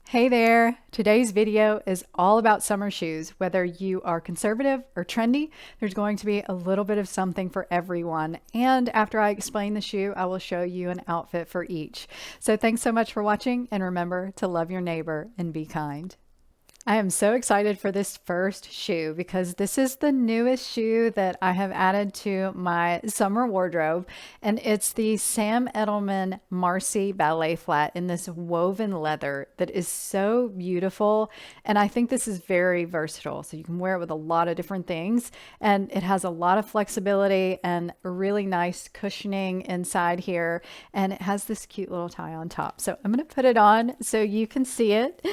Hey there! Today's video is all about summer shoes. Whether you are conservative or trendy, there's going to be a little bit of something for everyone. And after I explain the shoe, I will show you an outfit for each. So thanks so much for watching, and remember to love your neighbor and be kind. I am so excited for this first shoe because this is the newest shoe that I have added to my summer wardrobe, and it's the Sam Edelman Marcy Ballet Flat in this woven leather that is so beautiful. And I think this is very versatile, so you can wear it with a lot of different things, and it has a lot of flexibility and a really nice cushioning inside here, and it has this cute little tie on top. So I'm going to put it on so you can see it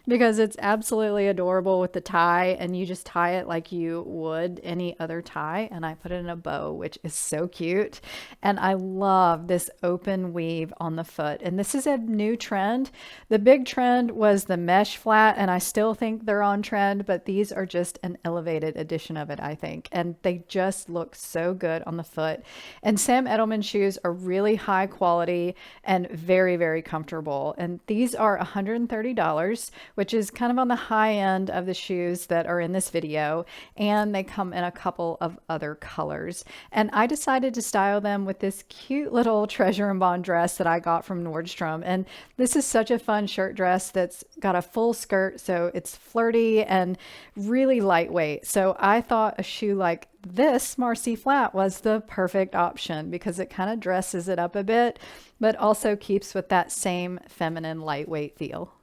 because it's absolutely adorable with the tie, and you just tie it like you would any other tie. And I put it in a bow, which is so cute. And I love this open weave on the foot. And this is a new trend. The big trend was the mesh flat, and I still think they're on trend, but these are just an elevated edition of it, I think. And they just look so good on the foot. And Sam Edelman shoes are really high quality and very, very comfortable. And these are $130, which is kind of on the high end of the shoes that are in this video. And they come in a couple of other colors. And I decided to style them with this cute little treasure and bond dress that I got from Nordstrom. And this is such a fun shirt dress that's got a full skirt, so it's flirty and really lightweight. So I thought a shoe like this Marcy Flat was the perfect option because it kind of dresses it up a bit, but also keeps with that same feminine lightweight feel.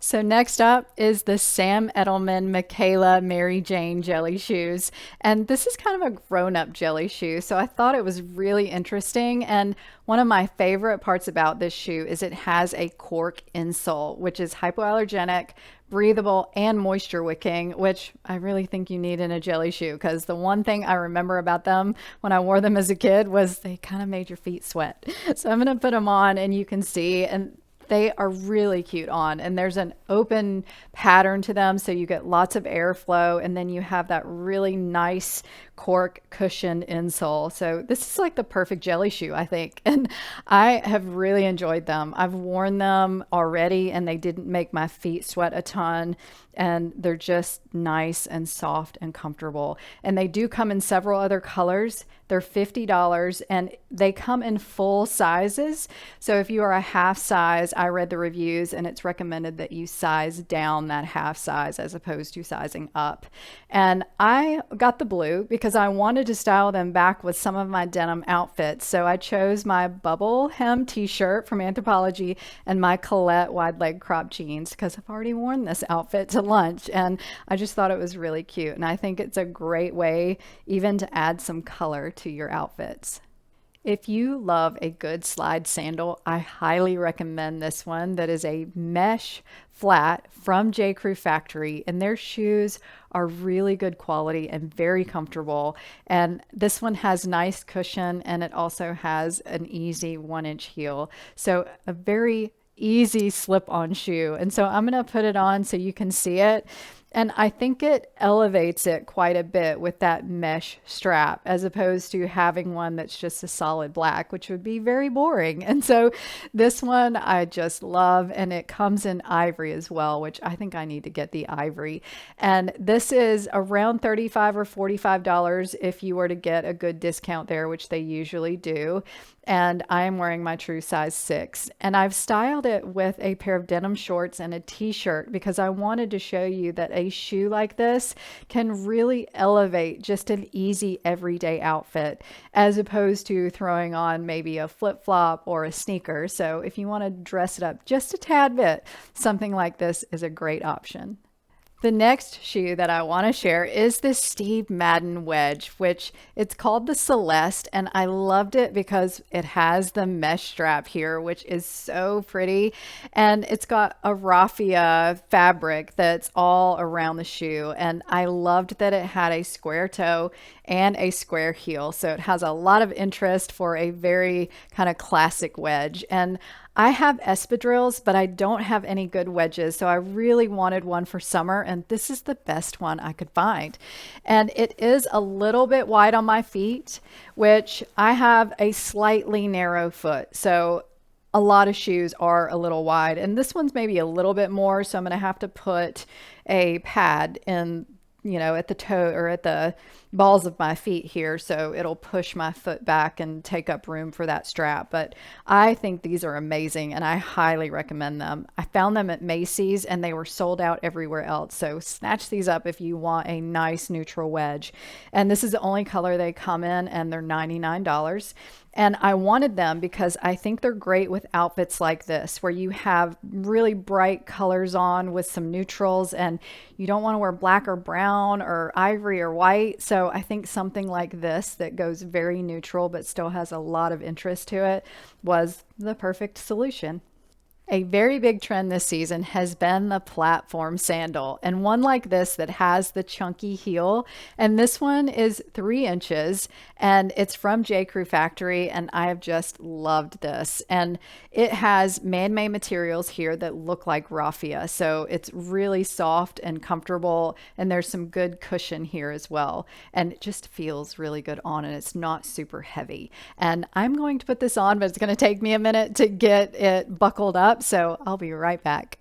So next up is the Sam Edelman Michaela Mary Jane jelly shoes. And this is kind of a grown-up jelly shoe, so I thought it was really interesting. And one of my favorite parts about this shoe is it has a cork insole, which is hypoallergenic, breathable, and moisture wicking, which I really think you need in a jelly shoe, because the one thing I remember about them when I wore them as a kid was they kind of made your feet sweat. So I'm going to put them on and you can see, and they are really cute on, and there's an open pattern to them, so you get lots of airflow, and then you have that really nice cork cushioned insole. So this is like the perfect jelly shoe, I think, and I have really enjoyed them. I've worn them already, and they didn't make my feet sweat a ton, and they're just nice and soft and comfortable. And they do come in several other colors. They're $50, and they come in full sizes. So if you are a half size, I read the reviews, and it's recommended that you size down that half size as opposed to sizing up. And I got the blue because I wanted to style them back with some of my denim outfits. So I chose my bubble hem t-shirt from Anthropologie and my Colette wide leg crop jeans because I've already worn this outfit to lunch, and I just thought it was really cute. And I think it's a great way even to add some color to your outfits. If you love a good slide sandal, I highly recommend this one that is a mesh flat from J. Crew Factory, and their shoes are really good quality and very comfortable. And this one has nice cushion, and it also has an easy 1-inch heel. So a very easy slip-on shoe. And so I'm going to put it on so you can see it. And I think it elevates it quite a bit with that mesh strap, as opposed to having one that's just a solid black, which would be very boring. And so this one I just love, and it comes in ivory as well, which I think I need to get the ivory. And this is around $35 or $45 if you were to get a good discount there, which they usually do. And I am wearing my true size 6. And I've styled it with a pair of denim shorts and a t-shirt because I wanted to show you that a shoe like this can really elevate just an easy everyday outfit, as opposed to throwing on maybe a flip-flop or a sneaker. So if you want to dress it up just a tad bit, something like this is a great option. The next shoe that I want to share is this Steve Madden wedge, which it's called the Celeste, and I loved it because it has the mesh strap here, which is so pretty, and it's got a raffia fabric that's all around the shoe, and I loved that it had a square toe and a square heel, so it has a lot of interest for a very kind of classic wedge. And I have espadrilles, but I don't have any good wedges, so I really wanted one for summer, and this is the best one I could find. And it is a little bit wide on my feet, which I have a slightly narrow foot. So a lot of shoes are a little wide, and this one's maybe a little bit more, so I'm going to have to put a pad in, at the toe or at the balls of my feet here, so it'll push my foot back and take up room for that strap. But I think these are amazing and I highly recommend them. I found them at Macy's and they were sold out everywhere else, so snatch these up if you want a nice neutral wedge. And this is the only color they come in, and they're $99. And I wanted them because I think they're great with outfits like this, where you have really bright colors on with some neutrals, and you don't want to wear black or brown or ivory or white. So I think something like this that goes very neutral but still has a lot of interest to it was the perfect solution. A very big trend this season has been the platform sandal, and one like this that has the chunky heel. And this one is 3 inches and it's from J. Crew Factory, and I have just loved this. And it has man-made materials here that look like raffia, so it's really soft and comfortable, and there's some good cushion here as well, and it just feels really good on, and it's not super heavy. And I'm going to put this on, but it's going to take me a minute to get it buckled up, so I'll be right back.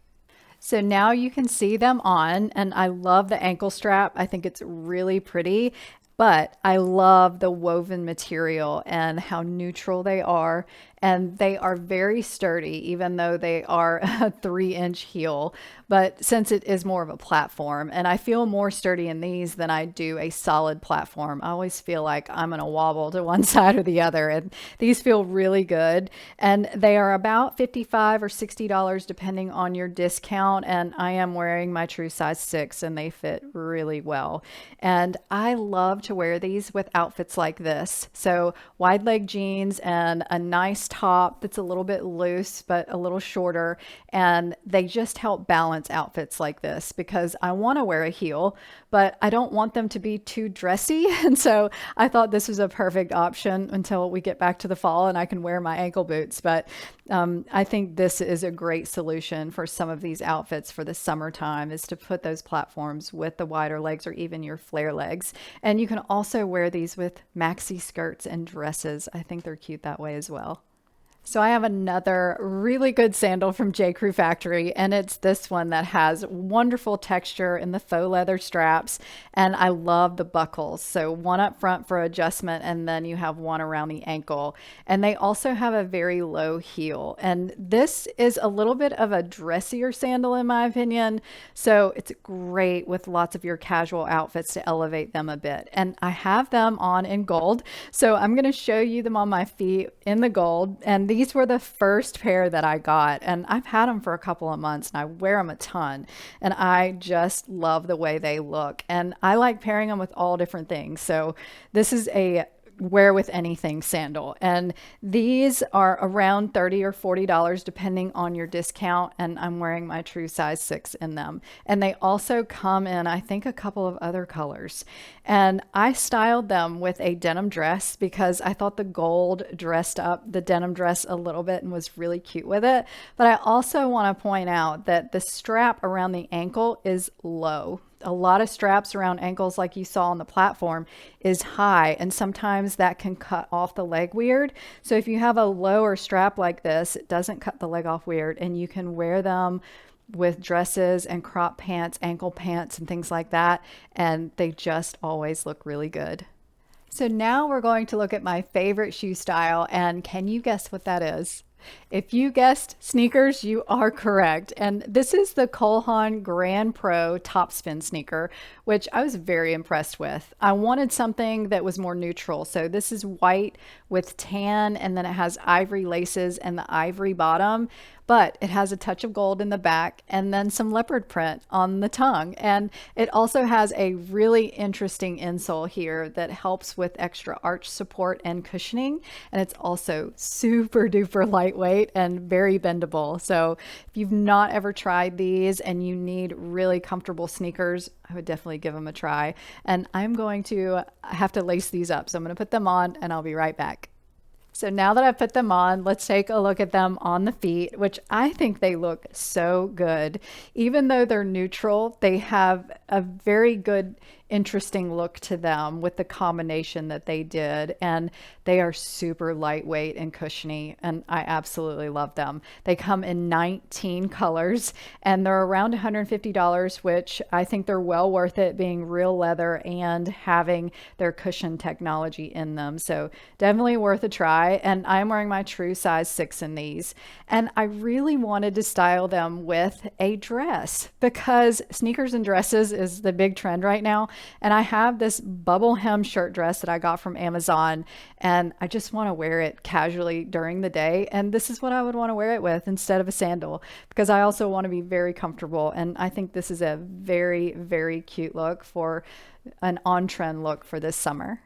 So now you can see them on, and I love the ankle strap. I think it's really pretty, but I love the woven material and how neutral they are. And they are very sturdy, even though they are a 3-inch heel. But since it is more of a platform, and I feel more sturdy in these than I do a solid platform. I always feel like I'm going to wobble to one side or the other. And these feel really good. And they are about $55 or $60 depending on your discount. And I am wearing my true size 6, and they fit really well. And I love to wear these with outfits like this. So wide leg jeans and a nice top that's a little bit loose but a little shorter, and they just help balance outfits like this, because I want to wear a heel but I don't want them to be too dressy. And so I thought this was a perfect option until we get back to the fall and I can wear my ankle boots. But I think this is a great solution for some of these outfits for the summertime, is to put those platforms with the wider legs or even your flare legs. And you can also wear these with maxi skirts and dresses. I think they're cute that way as well. So I have another really good sandal from J. Crew Factory, and it's this one that has wonderful texture in the faux leather straps, and I love the buckles. So one up front for adjustment, and then you have one around the ankle. And they also have a very low heel. And this is a little bit of a dressier sandal in my opinion, so it's great with lots of your casual outfits to elevate them a bit. And I have them on in gold, so I'm going to show you them on my feet in the gold. And these were the first pair that I got, and I've had them for a couple of months and I wear them a ton, and I just love the way they look, and I like pairing them with all different things. So this is a wear with anything sandal, and these are around $30 or $40 depending on your discount, and I'm wearing my true size 6 in them. And they also come in, I think, a couple of other colors. And I styled them with a denim dress because I thought the gold dressed up the denim dress a little bit and was really cute with it. But I also want to point out that the strap around the ankle is low. A lot of straps around ankles, like you saw on the platform, is high, and sometimes that can cut off the leg weird. So if you have a lower strap like this, it doesn't cut the leg off weird, and you can wear them with dresses and crop pants, ankle pants, and things like that, and they just always look really good. So now we're going to look at my favorite shoe style, and can you guess what that is? If you guessed sneakers, you are correct. And this is the Cole Haan Grand Pro Topspin sneaker, which I was very impressed with. I wanted something that was more neutral. So this is white with tan, and then it has ivory laces and the ivory bottom, but it has a touch of gold in the back and then some leopard print on the tongue. And it also has a really interesting insole here that helps with extra arch support and cushioning. And it's also super duper lightweight and very bendable. So if you've not ever tried these and you need really comfortable sneakers, I would definitely give them a try. And I'm going to have to lace these up. So I'm going to put them on and I'll be right back. So now that I've put them on, let's take a look at them on the feet, which I think they look so good. Even though they're neutral, they have a very good interesting look to them with the combination that they did. And they are super lightweight and cushiony, and I absolutely love them. They come in 19 colors and they're around $150, which I think they're well worth it, being real leather and having their cushion technology in them. So definitely worth a try. And I'm wearing my true size 6 in these. And I really wanted to style them with a dress because sneakers and dresses is the big trend right now. And I have this bubble hem shirt dress that I got from Amazon, and I just want to wear it casually during the day. And this is what I would want to wear it with instead of a sandal, because I also want to be very comfortable. And I think this is a very, very cute look for an on-trend look for this summer.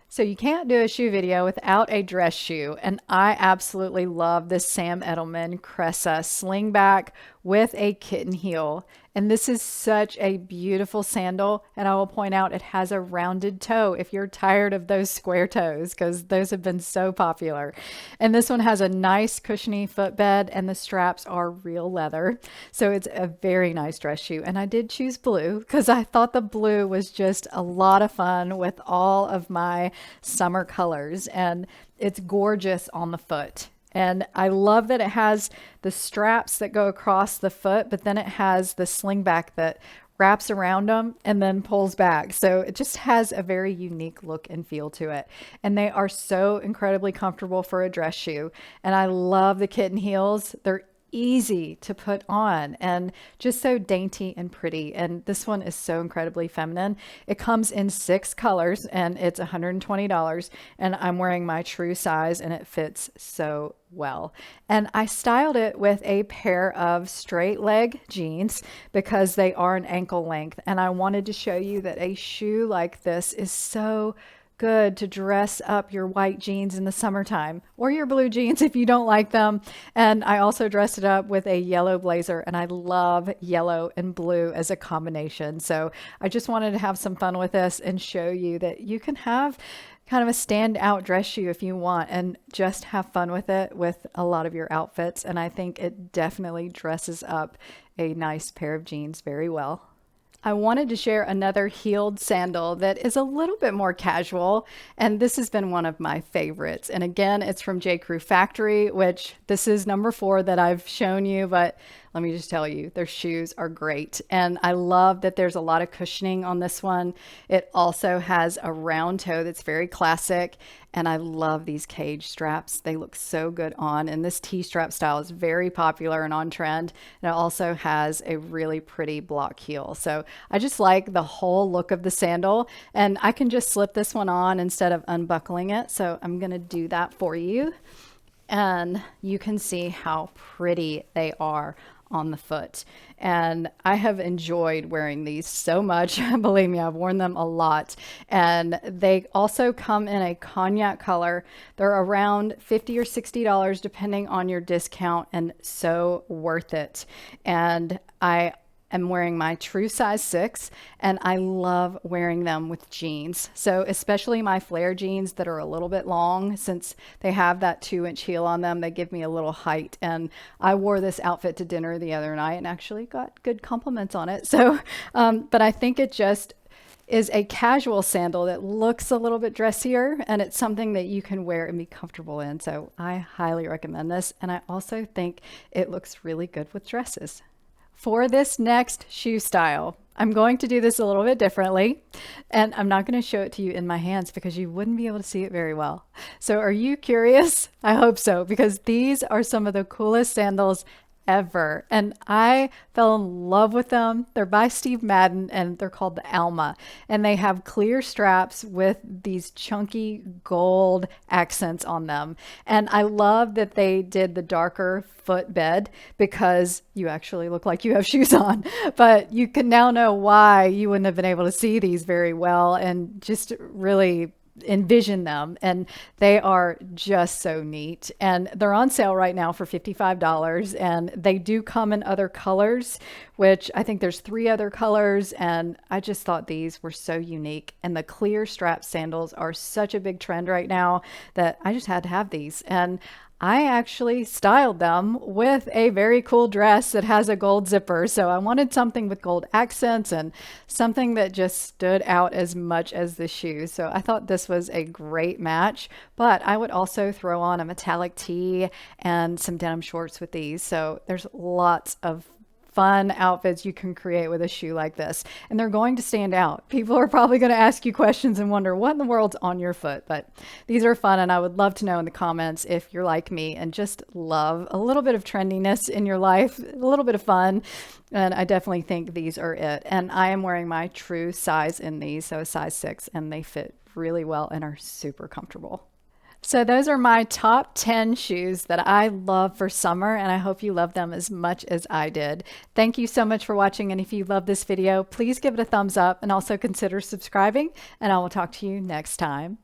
So you can't do a shoe video without a dress shoe, and I absolutely love this Sam Edelman Cressa slingback with a kitten heel. And this is such a beautiful sandal, and I will point out it has a rounded toe if you're tired of those square toes, because those have been so popular. And this one has a nice cushiony footbed, and the straps are real leather. So it's a very nice dress shoe. And I did choose blue because I thought the blue was just a lot of fun with all of my summer colors, and it's gorgeous on the foot. And I love that it has the straps that go across the foot, but then it has the slingback that wraps around them and then pulls back. So it just has a very unique look and feel to it. And they are so incredibly comfortable for a dress shoe. And I love the kitten heels. They're easy to put on and just so dainty and pretty. And this one is so incredibly feminine. It comes in 6 colors and it's $120, and I'm wearing my true size and it fits so well. And I styled it with a pair of straight leg jeans because they are an ankle length, and I wanted to show you that a shoe like this is so good to dress up your white jeans in the summertime, or your blue jeans if you don't like them. And I also dressed it up with a yellow blazer, and I love yellow and blue as a combination. So I just wanted to have some fun with this and show you that you can have kind of a standout dress shoe if you want and just have fun with it with a lot of your outfits. And I think it definitely dresses up a nice pair of jeans very well. I wanted to share another heeled sandal that is a little bit more casual, and this has been one of my favorites. And again, it's from J. Crew Factory, which this is number 4 that I've shown you, but let me just tell you, their shoes are great. And I love that there's a lot of cushioning on this one. It also has a round toe that's very classic. And I love these cage straps. They look so good on. And this T-strap style is very popular and on trend. And it also has a really pretty block heel. So I just like the whole look of the sandal. And I can just slip this one on instead of unbuckling it. So I'm going to do that for you. And you can see how pretty they are on the foot. And I have enjoyed wearing these so much. Believe me, I've worn them a lot. And they also come in a cognac color. They're around $50 or $60 depending on your discount, and so worth it. And I am wearing my true size 6, and I love wearing them with jeans. So especially my flare jeans that are a little bit long, since they have that 2-inch heel on them, they give me a little height. And I wore this outfit to dinner the other night and actually got good compliments on it. So, but I think it just is a casual sandal that looks a little bit dressier, and it's something that you can wear and be comfortable in. So I highly recommend this. And I also think it looks really good with dresses. For this next shoe style, I'm going to do this a little bit differently, and I'm not going to show it to you in my hands because you wouldn't be able to see it very well. So are you curious? I hope so, because these are some of the coolest sandals ever. And I fell in love with them. They're by Steve Madden and they're called the Alma. And they have clear straps with these chunky gold accents on them. And I love that they did the darker footbed because you actually look like you have shoes on. But you can now know why you wouldn't have been able to see these very well and just really envision them. And they are just so neat, and they're on sale right now for $55, and they do come in other colors, which I think there's 3 other colors. And I just thought these were so unique, and the clear strap sandals are such a big trend right now that I just had to have these. And I actually styled them with a very cool dress that has a gold zipper. So I wanted something with gold accents and something that just stood out as much as the shoes. So I thought this was a great match, but I would also throw on a metallic tee and some denim shorts with these. So there's lots of fun outfits you can create with a shoe like this, and they're going to stand out. People are probably going to ask you questions and wonder what in the world's on your foot, but these are fun, and I would love to know in the comments if you're like me and just love a little bit of trendiness in your life, a little bit of fun. And I definitely think these are it. And I am wearing my true size in these, so a size 6, and they fit really well and are super comfortable. So those are my top 10 shoes that I love for summer, and I hope you love them as much as I did. Thank you so much for watching, and if you love this video, please give it a thumbs up and also consider subscribing, and I will talk to you next time.